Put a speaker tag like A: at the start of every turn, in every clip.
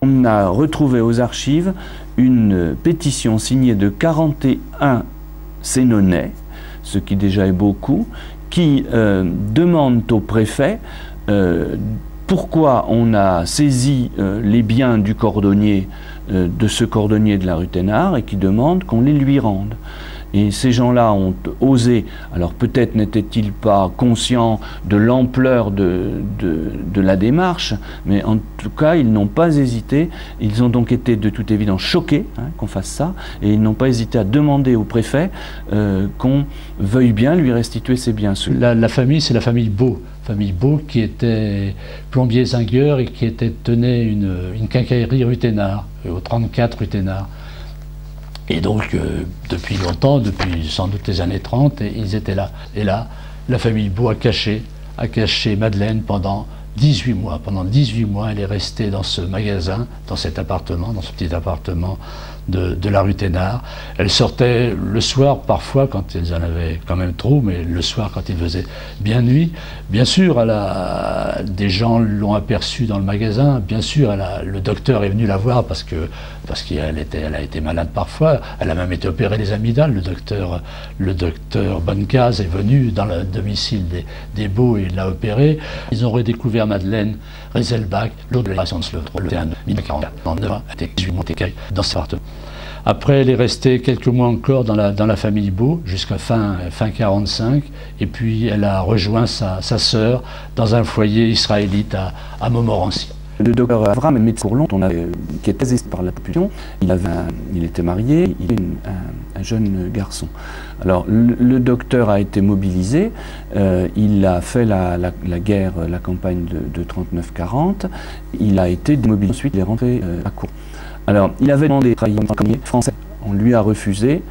A: On a retrouvé aux archives une pétition signée de 41 Sénonais, ce qui déjà est beaucoup, qui demandent au préfet pourquoi on a saisi les biens du cordonnier, de ce cordonnier de la rue Thénard, et qui demandent qu'on les lui rende. Et ces gens-là ont osé, alors peut-être n'étaient-ils pas conscients de l'ampleur de la démarche, mais en tout cas, ils n'ont pas hésité. Ils ont donc été de toute évidence choqués qu'on fasse ça, et ils n'ont pas hésité à demander au préfet qu'on veuille bien lui restituer ses biens.
B: La famille, c'est la famille Beau. Famille Beau qui était plombier zingueur et qui tenait une quincaillerie rue Thénard, au 34 rue Thénard. Et donc, depuis longtemps, depuis sans doute les années 30, ils étaient là. Et là, la famille Beau a caché Madeleine pendant 18 mois. Pendant 18 mois, elle est restée dans ce magasin, dans cet appartement, dans ce petit appartement de la rue Thénard. Elle sortait le soir, parfois, quand ils en avaient quand même trop, mais le soir, quand il faisait bien nuit. Bien sûr, des gens l'ont aperçue dans le magasin. Bien sûr, le docteur est venu la voir parce qu'elle a été malade parfois. Elle a même été opérée des amygdales. Le docteur Bonnecase est venu dans le domicile des Beaux et l'a opérée. Ils ont redécouvert Madeleine Rieselbach, l'autre de l'élection de Sleutre, le 1944, en 9 ans, a été 18 mois dans cet appartement. Après, elle est restée quelques mois encore dans la famille Beau, jusqu'à fin 45, et puis elle a rejoint sa sœur dans un foyer israélite à Montmorency.
A: Le docteur Avram, médecin Courlon, qui était assisté par la population, il était marié, il avait un jeune garçon. Alors le docteur a été mobilisé, il a fait la guerre, la campagne de 39-40, il a été démobilisé, ensuite il est rentré à Courlon. Alors il avait demandé de travailler en premier français, on lui a refusé,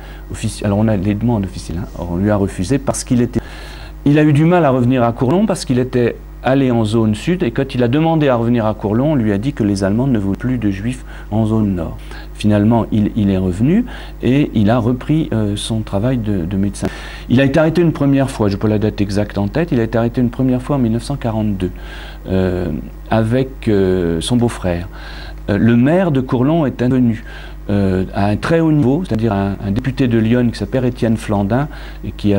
A: alors on a les demandes officielles, on lui a refusé parce qu'il a eu du mal à revenir à Courlon parce qu'il était allé en zone sud, et quand il a demandé à revenir à Courlon, on lui a dit que les Allemands ne voulaient plus de Juifs en zone nord. Finalement, il est revenu et il a repris son travail de médecin. Il a été arrêté une première fois, je n'ai pas la date exacte en tête, il a été arrêté une première fois en 1942 avec son beau-frère. Le maire de Courlon est intervenu à un très haut niveau, c'est-à-dire un député de Lyon qui s'appelle Étienne Flandin, et qui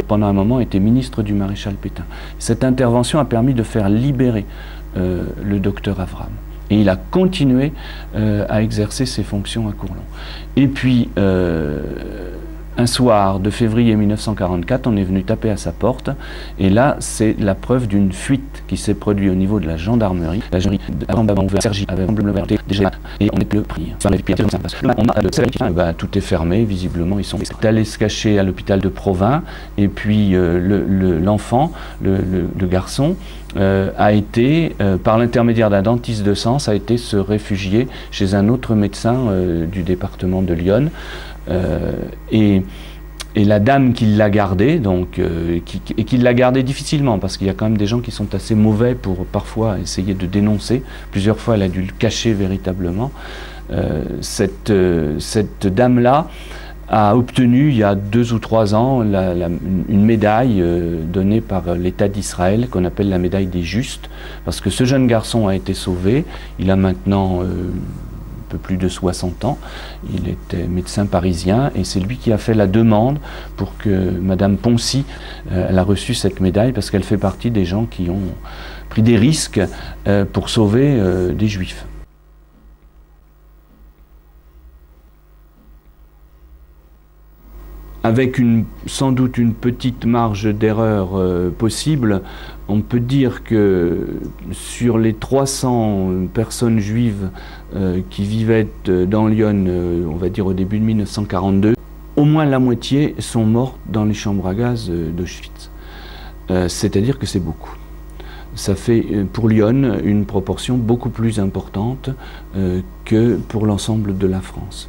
A: pendant un moment était ministre du maréchal Pétain. Cette intervention a permis de faire libérer le docteur Avram. Et il a continué à exercer ses fonctions à Courlon. Et puis, un soir de février 1944, on est venu taper à sa porte, et là, c'est la preuve d'une fuite qui s'est produite au niveau de la gendarmerie. La gendarmerie de Sergi avait déjà, et on n'est plus pris. Tout est fermé, visiblement, ils sont allés se cacher à l'hôpital de Provins, et puis l'enfant, le garçon, a été, par l'intermédiaire d'un dentiste de Sens, a été se réfugier chez un autre médecin du département de Lyon. Et la dame qui l'a gardé, qui l'a gardé difficilement, parce qu'il y a quand même des gens qui sont assez mauvais pour parfois essayer de dénoncer. Plusieurs fois, elle a dû le cacher véritablement. Cette dame-là a obtenu, il y a 2 ou 3 ans, une médaille donnée par l'État d'Israël, qu'on appelle la médaille des Justes, parce que ce jeune garçon a été sauvé. Il a maintenant peu plus de 60 ans, il était médecin parisien, et c'est lui qui a fait la demande pour que Madame Poncy, elle a reçu cette médaille, parce qu'elle fait partie des gens qui ont pris des risques pour sauver des Juifs. Avec sans doute une petite marge d'erreur possible, on peut dire que sur les 300 personnes juives qui vivaient dans Lyon, on va dire au début de 1942, au moins la moitié sont mortes dans les chambres à gaz d'Auschwitz. C'est-à-dire que c'est beaucoup. Ça fait pour Lyon une proportion beaucoup plus importante que pour l'ensemble de la France.